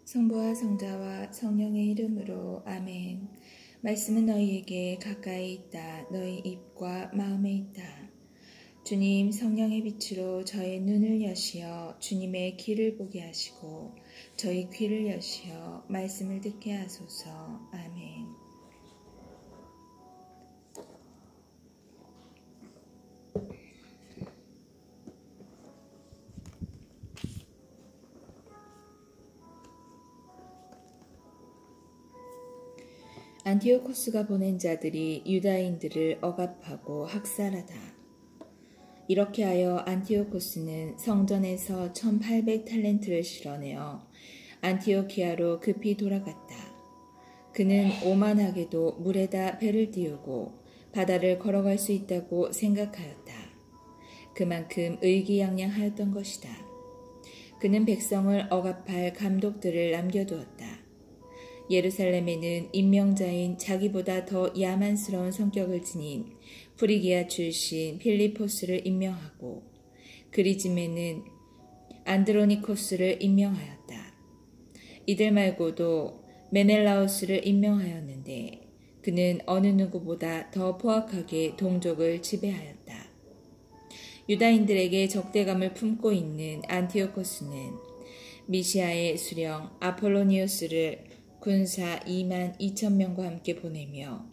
성부와 성자와 성령의 이름으로 아멘. 말씀은 너희에게 가까이 있다. 너희 입과 마음에 있다. 주님, 성령의 빛으로 저의 눈을 여시어 주님의 길을 보게 하시고 저희 귀를 여시어 말씀을 듣게 하소서. 아멘. 안티오코스가 보낸 자들이 유다인들을 억압하고 학살하다. 이렇게 하여 안티오코스는 성전에서 1800탈렌트를 실어내어 안티오키아로 급히 돌아갔다. 그는 오만하게도 물에다 배를 띄우고 바다를 걸어갈 수 있다고 생각하였다. 그만큼 의기양양하였던 것이다. 그는 백성을 억압할 감독들을 남겨두었다. 예루살렘에는 임명자인 자기보다 더 야만스러운 성격을 지닌 프리기아 출신 필리포스를 임명하고 그리즘에는 안드로니코스를 임명하였다. 이들 말고도 메넬라우스를 임명하였는데 그는 어느 누구보다 더 포악하게 동족을 지배하였다. 유다인들에게 적대감을 품고 있는 안티오코스는 미시아의 수령 아폴로니우스를 군사 22,000명과 함께 보내며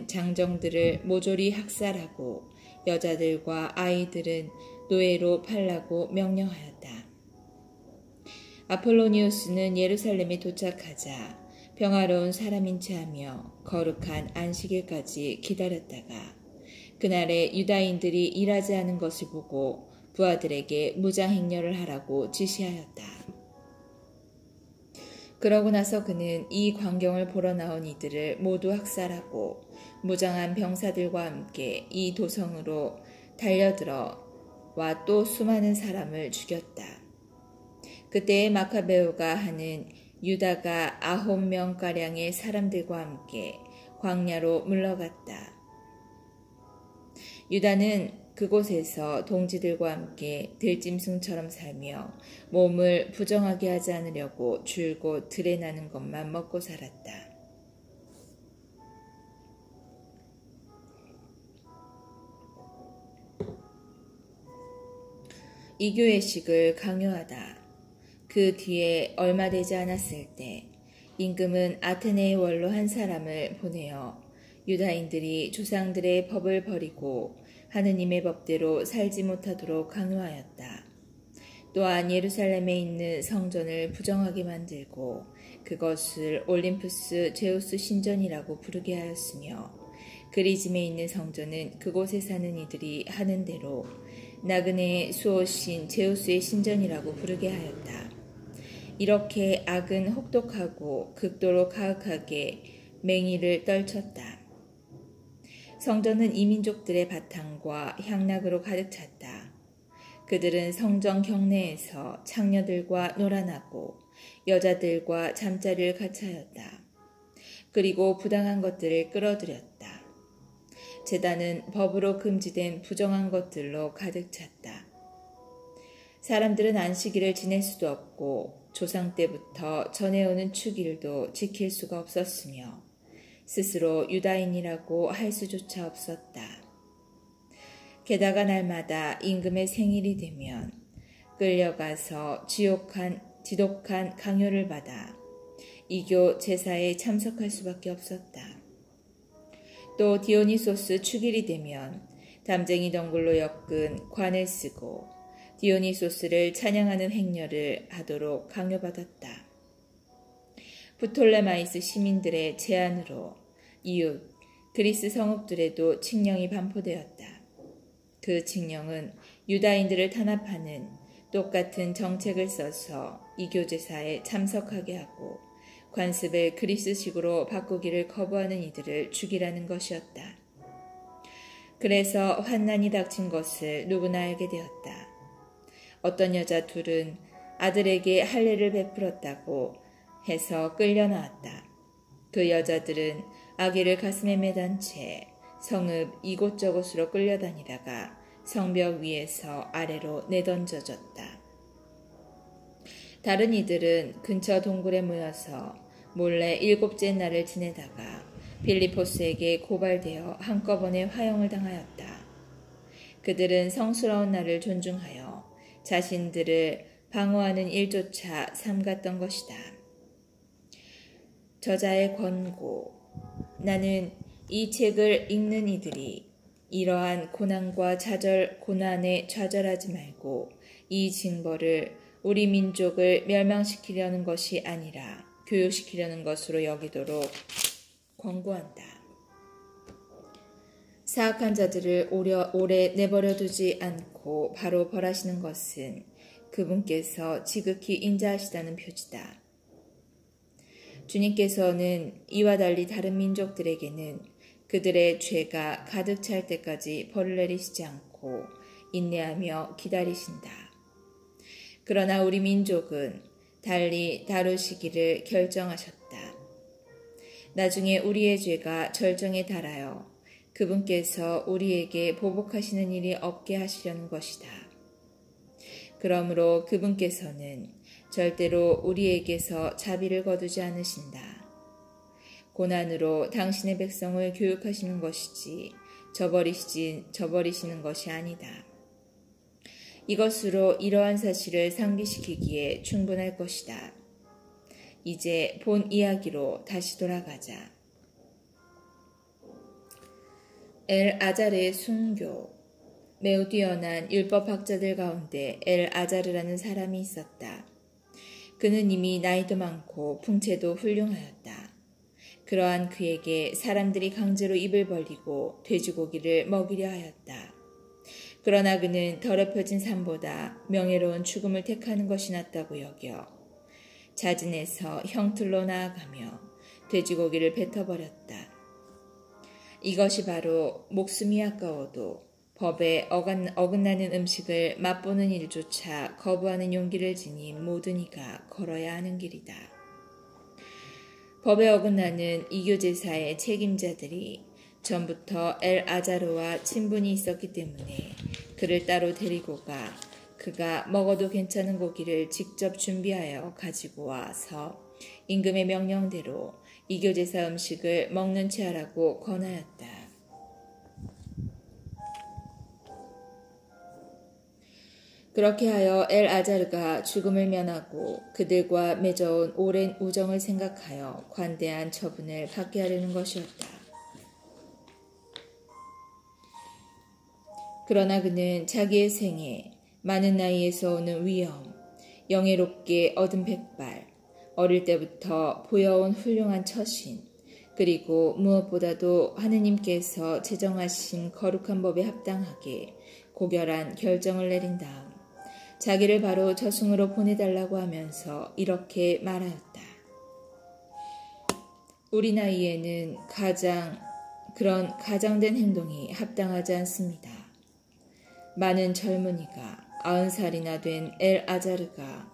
장정들을 모조리 학살하고 여자들과 아이들은 노예로 팔라고 명령하였다. 아폴로니우스는 예루살렘에 도착하자 평화로운 사람인 체하며 거룩한 안식일까지 기다렸다가 그날에 유다인들이 일하지 않은 것을 보고 부하들에게 무장행렬을 하라고 지시하였다. 그러고 나서 그는 이 광경을 보러 나온 이들을 모두 학살하고 무장한 병사들과 함께 이 도성으로 달려들어 와 또 수많은 사람을 죽였다. 그때의 마카베오가 하는 유다가 9명가량의 사람들과 함께 광야로 물러갔다. 유다는 그곳에서 동지들과 함께 들짐승처럼 살며 몸을 부정하게 하지 않으려고 줄곧 들에 나는 것만 먹고 살았다. 이교회식을 강요하다. 그 뒤에 얼마 되지 않았을 때 임금은 아테네의 원로 한 사람을 보내어 유다인들이 조상들의 법을 버리고 하느님의 법대로 살지 못하도록 강요하였다. 또한 예루살렘에 있는 성전을 부정하게 만들고 그것을 올림푸스 제우스 신전이라고 부르게 하였으며 그리즘에 있는 성전은 그곳에 사는 이들이 하는 대로 나그네의 수호신 제우스의 신전이라고 부르게 하였다. 이렇게 악은 혹독하고 극도로 가혹하게 맹의를 떨쳤다. 성전은 이민족들의 바탕과 향락으로 가득 찼다. 그들은 성전 경내에서 창녀들과 놀아나고 여자들과 잠자리를 같이하였다. 그리고 부당한 것들을 끌어들였다. 제단은 법으로 금지된 부정한 것들로 가득 찼다. 사람들은 안식일을 지낼 수도 없고 조상 때부터 전해오는 축일도 지킬 수가 없었으며 스스로 유다인이라고 할 수조차 없었다. 게다가 날마다 임금의 생일이 되면 끌려가서 지독한 강요를 받아 이교 제사에 참석할 수밖에 없었다. 또 디오니소스 축일이 되면 담쟁이 덩굴로 엮은 관을 쓰고 디오니소스를 찬양하는 행렬을 하도록 강요받았다. 부톨레마이스 시민들의 제안으로 이웃 그리스 성읍들에도 칙령이 반포되었다. 그 칙령은 유다인들을 탄압하는 똑같은 정책을 써서 이교제사에 참석하게 하고 관습을 그리스식으로 바꾸기를 거부하는 이들을 죽이라는 것이었다. 그래서 환난이 닥친 것을 누구나 알게 되었다. 어떤 여자 둘은 아들에게 할례를 베풀었다고 해서 끌려나왔다. 그 여자들은 아기를 가슴에 매단 채 성읍 이곳저곳으로 끌려다니다가 성벽 위에서 아래로 내던져졌다. 다른 이들은 근처 동굴에 모여서 몰래 7째 날을 지내다가 빌리포스에게 고발되어 한꺼번에 화형을 당하였다. 그들은 성스러운 날을 존중하여 자신들을 방어하는 일조차 삼갔던 것이다. 저자의 권고. 나는 이 책을 읽는 이들이 이러한 고난과 고난에 좌절하지 말고 이 징벌을 우리 민족을 멸망시키려는 것이 아니라 교육시키려는 것으로 여기도록 권고한다. 사악한 자들을 오래 내버려 두지 않고 바로 벌하시는 것은 그분께서 지극히 인자하시다는 표지다. 주님께서는 이와 달리 다른 민족들에게는 그들의 죄가 가득 찰 때까지 벌을 내리시지 않고 인내하며 기다리신다. 그러나 우리 민족은 달리 다루시기를 결정하셨다. 나중에 우리의 죄가 절정에 달하여 그분께서 우리에게 보복하시는 일이 없게 하시려는 것이다. 그러므로 그분께서는 절대로 우리에게서 자비를 거두지 않으신다. 고난으로 당신의 백성을 교육하시는 것이지 저버리시는 것이 아니다. 이것으로 이러한 사실을 상기시키기에 충분할 것이다. 이제 본 이야기로 다시 돌아가자. 엘아자르의 순교. 매우 뛰어난 율법학자들 가운데 엘아자르라는 사람이 있었다. 그는 이미 나이도 많고 풍채도 훌륭하였다. 그러한 그에게 사람들이 강제로 입을 벌리고 돼지고기를 먹이려 하였다. 그러나 그는 더럽혀진 삶보다 명예로운 죽음을 택하는 것이 낫다고 여겨 자진해서 형틀로 나아가며 돼지고기를 뱉어버렸다. 이것이 바로 목숨이 아까워도 법에 어긋나는 음식을 맛보는 일조차 거부하는 용기를 지닌 모든 이가 걸어야 하는 길이다. 법에 어긋나는 이교제사의 책임자들이 전부터 엘아자르와 친분이 있었기 때문에 그를 따로 데리고 가 그가 먹어도 괜찮은 고기를 직접 준비하여 가지고 와서 임금의 명령대로 이교제사 음식을 먹는 채 하라고 권하였다. 그렇게 하여 엘아자르가 죽음을 면하고 그들과 맺어온 오랜 우정을 생각하여 관대한 처분을 받게 하려는 것이었다. 그러나 그는 자기의 생애, 많은 나이에서 오는 위엄, 영예롭게 얻은 백발, 어릴 때부터 보여온 훌륭한 처신, 그리고 무엇보다도 하느님께서 제정하신 거룩한 법에 합당하게 고결한 결정을 내린 다음 자기를 바로 저승으로 보내달라고 하면서 이렇게 말하였다. 우리 나이에는 그런 가장된 행동이 합당하지 않습니다. 많은 젊은이가 90살이나 된 엘아자르가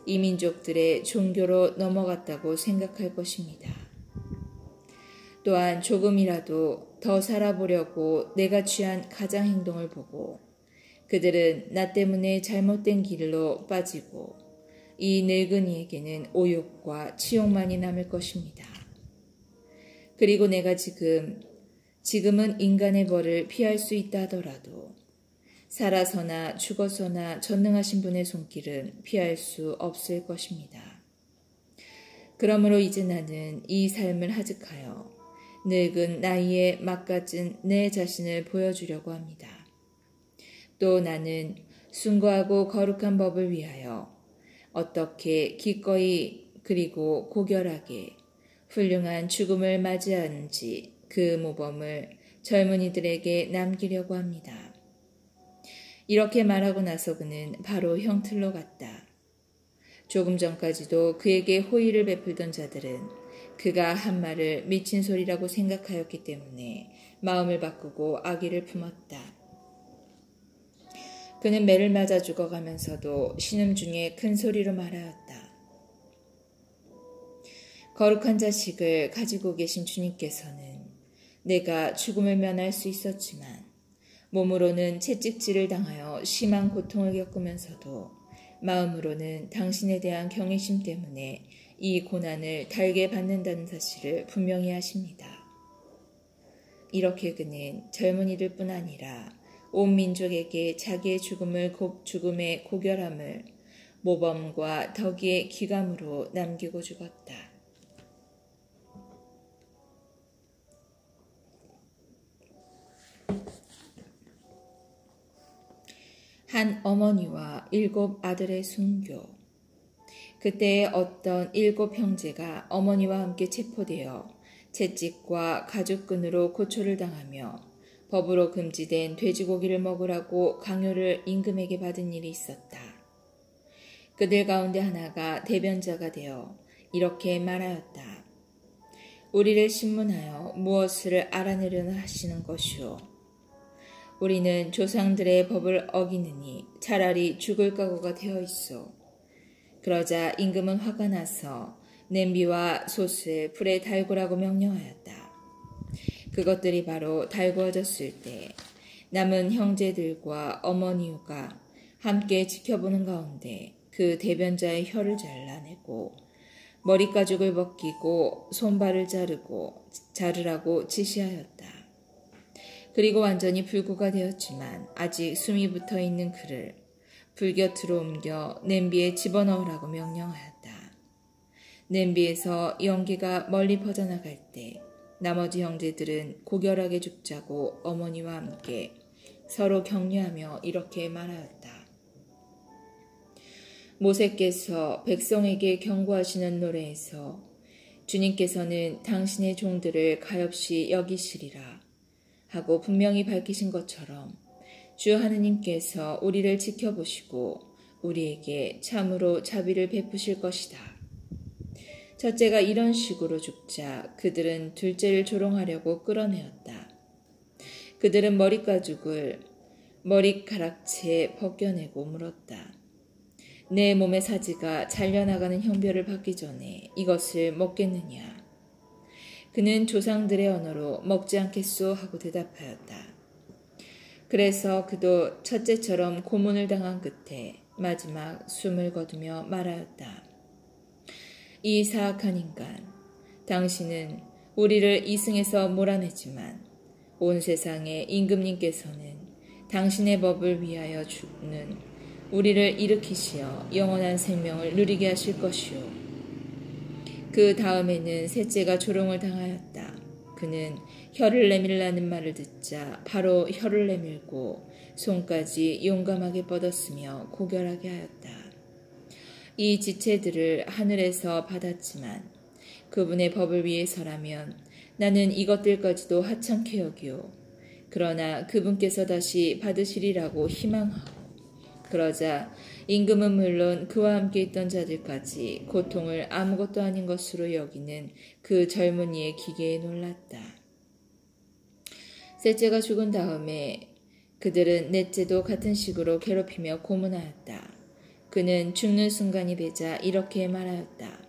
이 민족들의 종교로 넘어갔다고 생각할 것입니다. 또한 조금이라도 더 살아보려고 내가 취한 가장 행동을 보고 그들은 나 때문에 잘못된 길로 빠지고 이 늙은이에게는 오욕과 치욕만이 남을 것입니다. 그리고 내가 지금은 인간의 벌을 피할 수 있다 하더라도 살아서나 죽어서나 전능하신 분의 손길은 피할 수 없을 것입니다. 그러므로 이제 나는 이 삶을 하직하여 늙은 나이에 막가진 내 자신을 보여주려고 합니다. 또 나는 숭고하고 거룩한 법을 위하여 어떻게 기꺼이 그리고 고결하게 훌륭한 죽음을 맞이하는지 그 모범을 젊은이들에게 남기려고 합니다. 이렇게 말하고 나서 그는 바로 형틀로 갔다. 조금 전까지도 그에게 호의를 베풀던 자들은 그가 한 말을 미친 소리라고 생각하였기 때문에 마음을 바꾸고 악의를 품었다. 그는 매를 맞아 죽어가면서도 신음중에 큰 소리로 말하였다. 거룩한 자식을 가지고 계신 주님께서는 내가 죽음을 면할 수 있었지만 몸으로는 채찍질을 당하여 심한 고통을 겪으면서도 마음으로는 당신에 대한 경외심 때문에 이 고난을 달게 받는다는 사실을 분명히 하십니다. 이렇게 그는 젊은이들 뿐 아니라 온 민족에게 자기의 죽음의 고결함을 모범과 덕의 기감으로 남기고 죽었다. 한 어머니와 7 아들의 순교. 그때 어떤 7 형제가 어머니와 함께 체포되어 채찍과 가죽끈으로 고초를 당하며 법으로 금지된 돼지고기를 먹으라고 강요를 임금에게 받은 일이 있었다. 그들 가운데 하나가 대변자가 되어 이렇게 말하였다. 우리를 신문하여 무엇을 알아내려나 하시는 것이오. 우리는 조상들의 법을 어기느니 차라리 죽을 각오가 되어 있어. 그러자 임금은 화가 나서 냄비와 솥을 불에 달구라고 명령하였다. 그것들이 바로 달구어졌을 때 남은 형제들과 어머니가 함께 지켜보는 가운데 그 대변자의 혀를 잘라내고 머리가죽을 벗기고 손발을 자르라고 지시하였다. 그리고 완전히 불구가 되었지만 아직 숨이 붙어있는 그를 불 곁으로 옮겨 냄비에 집어넣으라고 명령하였다. 냄비에서 연기가 멀리 퍼져나갈 때 나머지 형제들은 고결하게 죽자고 어머니와 함께 서로 격려하며 이렇게 말하였다. 모세께서 백성에게 경고하시는 노래에서 주님께서는 당신의 종들을 가엾이 여기시리라 하고 분명히 밝히신 것처럼 주 하느님께서 우리를 지켜보시고 우리에게 참으로 자비를 베푸실 것이다. 첫째가 이런 식으로 죽자 그들은 둘째를 조롱하려고 끌어내었다. 그들은 머리카락채 벗겨내고 물었다. 내 몸의 사지가 잘려나가는 형별을 받기 전에 이것을 먹겠느냐? 그는 조상들의 언어로 먹지 않겠소 하고 대답하였다. 그래서 그도 첫째처럼 고문을 당한 끝에 마지막 숨을 거두며 말하였다. 이 사악한 인간, 당신은 우리를 이승에서 몰아내지만 온 세상의 임금님께서는 당신의 법을 위하여 죽는 우리를 일으키시어 영원한 생명을 누리게 하실 것이오. 그 다음에는 셋째가 조롱을 당하였다. 그는 혀를 내밀라는 말을 듣자 바로 혀를 내밀고 손까지 용감하게 뻗었으며 고결하게 하였다. 이 지체들을 하늘에서 받았지만 그분의 법을 위해서라면 나는 이것들까지도 하찮게 여기오. 그러나 그분께서 다시 받으시리라고 희망하고 그러자 임금은 물론 그와 함께 있던 자들까지 고통을 아무것도 아닌 것으로 여기는 그 젊은이의 기계에 놀랐다. 셋째가 죽은 다음에 그들은 넷째도 같은 식으로 괴롭히며 고문하였다. 그는 죽는 순간이 되자 이렇게 말하였다.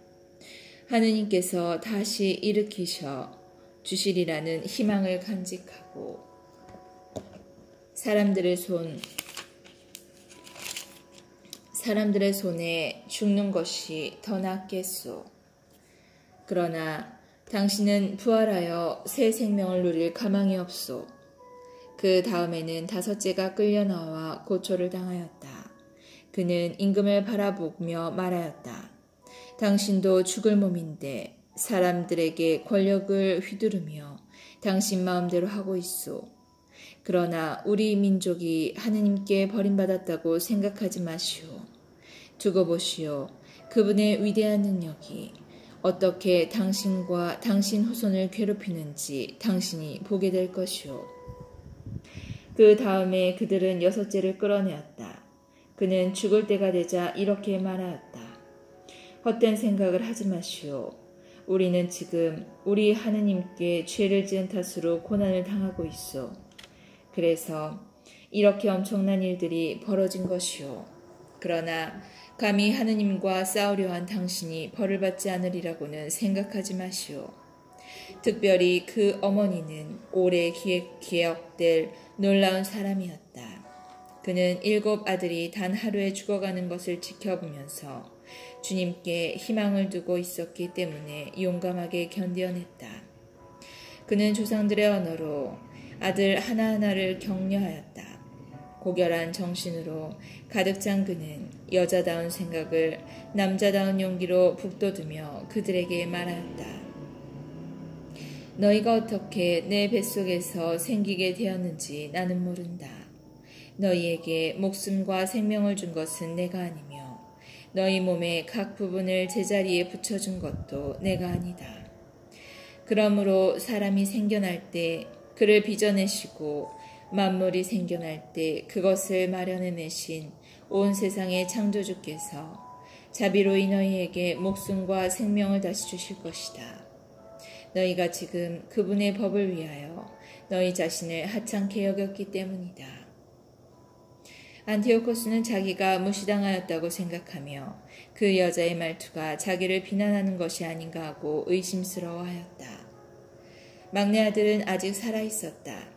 하느님께서 다시 일으키셔 주시리라는 희망을 간직하고 사람들의 손에 죽는 것이 더 낫겠소. 그러나 당신은 부활하여 새 생명을 누릴 가망이 없소. 그 다음에는 다섯째가 끌려 나와 고초를 당하였다. 그는 임금을 바라보며 말하였다. 당신도 죽을 몸인데 사람들에게 권력을 휘두르며 당신 마음대로 하고 있소. 그러나 우리 민족이 하느님께 버림받았다고 생각하지 마시오. 두고 보시오. 그분의 위대한 능력이 어떻게 당신과 당신 후손을 괴롭히는지 당신이 보게 될 것이오. 그 다음에 그들은 여섯째를 끌어내었다. 그는 죽을 때가 되자 이렇게 말하였다. 헛된 생각을 하지 마시오. 우리는 지금 우리 하느님께 죄를 지은 탓으로 고난을 당하고 있어. 그래서 이렇게 엄청난 일들이 벌어진 것이오. 그러나 감히 하느님과 싸우려 한 당신이 벌을 받지 않으리라고는 생각하지 마시오. 특별히 그 어머니는 오래 기억될 놀라운 사람이었다. 그는 7 아들이 단 하루에 죽어가는 것을 지켜보면서 주님께 희망을 두고 있었기 때문에 용감하게 견뎌냈다. 그는 조상들의 언어로 아들 하나하나를 격려하였다. 고결한 정신으로 가득 찬 그는 여자다운 생각을 남자다운 용기로 북돋우며 그들에게 말하였다. 너희가 어떻게 내 뱃속에서 생기게 되었는지 나는 모른다. 너희에게 목숨과 생명을 준 것은 내가 아니며 너희 몸의 각 부분을 제자리에 붙여준 것도 내가 아니다. 그러므로 사람이 생겨날 때 그를 빚어내시고 만물이 생겨날 때 그것을 마련해내신 온 세상의 창조주께서 자비로이 너희에게 목숨과 생명을 다시 주실 것이다. 너희가 지금 그분의 법을 위하여 너희 자신을 하찮게 여겼기 때문이다. 안티오코스는 자기가 무시당하였다고 생각하며 그 여자의 말투가 자기를 비난하는 것이 아닌가 하고 의심스러워하였다. 막내 아들은 아직 살아있었다.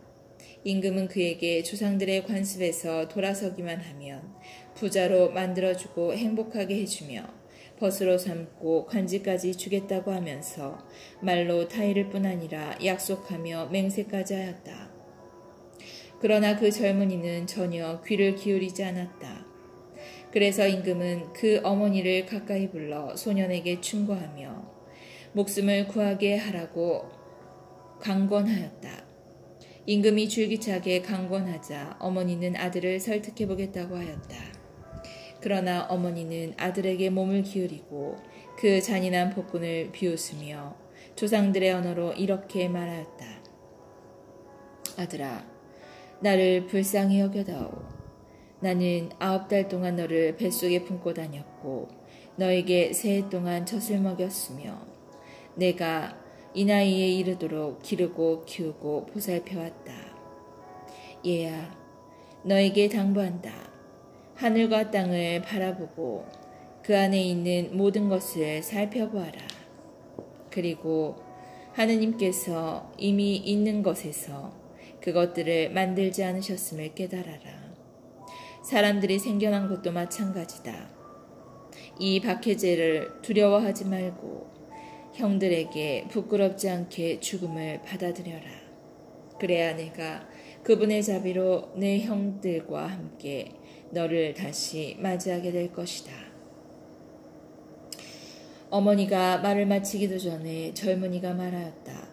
임금은 그에게 조상들의 관습에서 돌아서기만 하면 부자로 만들어주고 행복하게 해주며 벗으로 삼고 관지까지 주겠다고 하면서 말로 타이를 뿐 아니라 약속하며 맹세까지 하였다. 그러나 그 젊은이는 전혀 귀를 기울이지 않았다. 그래서 임금은 그 어머니를 가까이 불러 소년에게 충고하며 목숨을 구하게 하라고 강권하였다. 임금이 줄기차게 강권하자 어머니는 아들을 설득해보겠다고 하였다. 그러나 어머니는 아들에게 몸을 기울이고 그 잔인한 폭군을 비웃으며 조상들의 언어로 이렇게 말하였다. 아들아, 나를 불쌍히 여겨다오. 나는 9달 동안 너를 뱃속에 품고 다녔고 너에게 3해 동안 젖을 먹였으며 내가 이 나이에 이르도록 기르고 키우고 보살펴왔다. 얘야, 너에게 당부한다. 하늘과 땅을 바라보고 그 안에 있는 모든 것을 살펴보아라. 그리고 하느님께서 이미 있는 것에서 그것들을 만들지 않으셨음을 깨달아라. 사람들이 생겨난 것도 마찬가지다. 이 박해제를 두려워하지 말고 형들에게 부끄럽지 않게 죽음을 받아들여라. 그래야 내가 그분의 자비로 내 형들과 함께 너를 다시 맞이하게 될 것이다. 어머니가 말을 마치기도 전에 젊은이가 말하였다.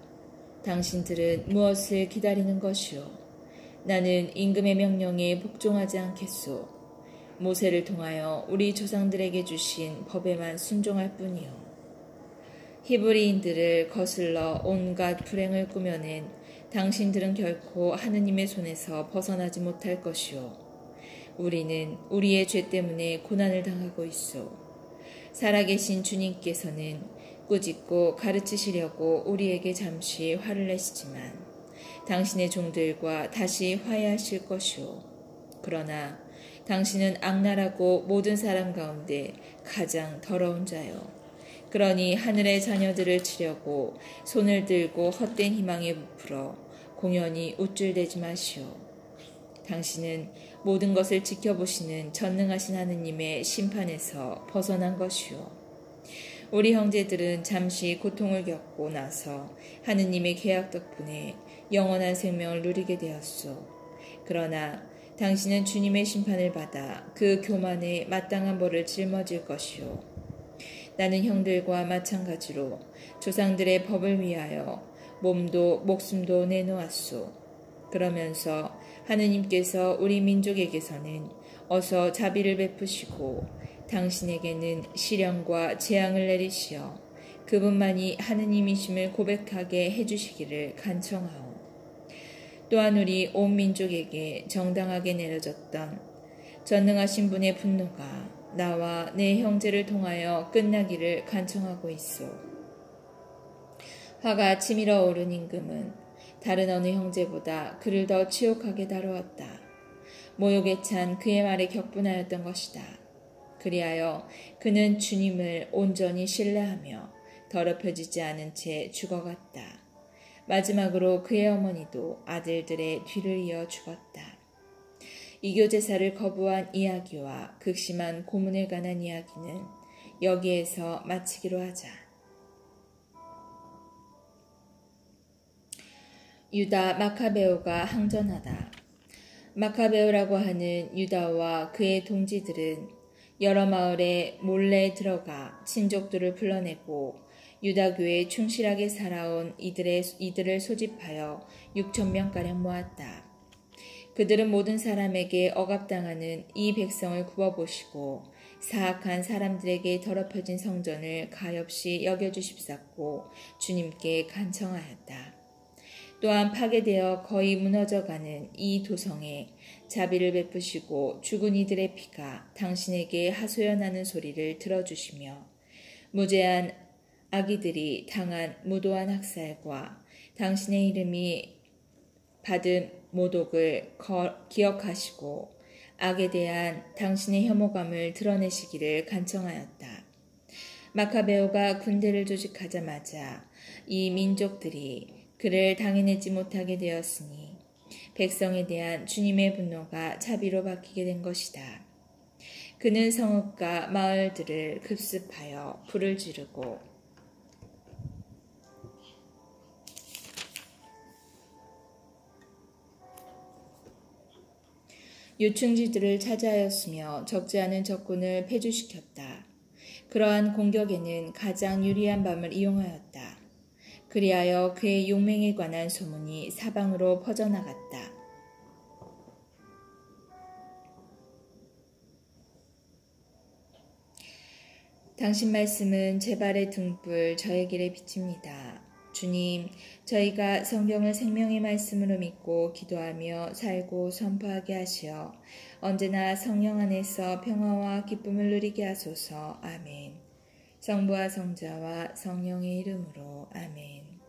당신들은 무엇을 기다리는 것이오? 나는 임금의 명령에 복종하지 않겠소. 모세를 통하여 우리 조상들에게 주신 법에만 순종할 뿐이오. 히브리인들을 거슬러 온갖 불행을 꾸며낸 당신들은 결코 하느님의 손에서 벗어나지 못할 것이오. 우리는 우리의 죄 때문에 고난을 당하고 있소. 살아계신 주님께서는 꾸짖고 가르치시려고 우리에게 잠시 화를 내시지만 당신의 종들과 다시 화해하실 것이오. 그러나 당신은 악랄하고 모든 사람 가운데 가장 더러운 자요. 그러니 하늘의 자녀들을 치려고 손을 들고 헛된 희망에 부풀어 공연히 우쭐대지 마시오. 당신은 모든 것을 지켜보시는 전능하신 하느님의 심판에서 벗어난 것이오. 우리 형제들은 잠시 고통을 겪고 나서 하느님의 계약 덕분에 영원한 생명을 누리게 되었소. 그러나 당신은 주님의 심판을 받아 그 교만에 마땅한 벌을 짊어질 것이오. 나는 형들과 마찬가지로 조상들의 법을 위하여 몸도 목숨도 내놓았소. 그러면서 하느님께서 우리 민족에게서는 어서 자비를 베푸시고 당신에게는 시련과 재앙을 내리시어 그분만이 하느님이심을 고백하게 해주시기를 간청하오. 또한 우리 온 민족에게 정당하게 내려졌던 전능하신 분의 분노가 나와 내 형제를 통하여 끝나기를 간청하고 있소. 화가 치밀어 오른 임금은 다른 어느 형제보다 그를 더 치욕하게 다루었다. 모욕에 찬 그의 말에 격분하였던 것이다. 그리하여 그는 주님을 온전히 신뢰하며 더럽혀지지 않은 채 죽어갔다. 마지막으로 그의 어머니도 아들들의 뒤를 이어 죽었다. 이교 제사를 거부한 이야기와 극심한 고문에 관한 이야기는 여기에서 마치기로 하자. 유다 마카베오가 항전하다. 마카베오라고 하는 유다와 그의 동지들은 여러 마을에 몰래 들어가 친족들을 불러내고 유다교에 충실하게 살아온 이들을 소집하여 6,000명가량 모았다. 그들은 모든 사람에게 억압당하는 이 백성을 굽어보시고 사악한 사람들에게 더럽혀진 성전을 가엾이 여겨주십사고 주님께 간청하였다. 또한 파괴되어 거의 무너져가는 이 도성에 자비를 베푸시고 죽은 이들의 피가 당신에게 하소연하는 소리를 들어주시며 무죄한 아기들이 당한 무도한 학살과 당신의 이름이 받은 모독을 기억하시고 악에 대한 당신의 혐오감을 드러내시기를 간청하였다. 마카베오가 군대를 조직하자마자 이 민족들이 그를 당해내지 못하게 되었으니 백성에 대한 주님의 분노가 자비로 바뀌게 된 것이다. 그는 성읍과 마을들을 급습하여 불을 지르고 요충지들을 차지하였으며 적지 않은 적군을 패주시켰다. 그러한 공격에는 가장 유리한 밤을 이용하였다. 그리하여 그의 용맹에 관한 소문이 사방으로 퍼져나갔다. 당신 말씀은 제 발의 등불 저의 길에 비칩니다. 주님, 저희가 성경을 생명의 말씀으로 믿고 기도하며 살고 선포하게 하시어 언제나 성령 안에서 평화와 기쁨을 누리게 하소서. 아멘. 성부와 성자와 성령의 이름으로 아멘.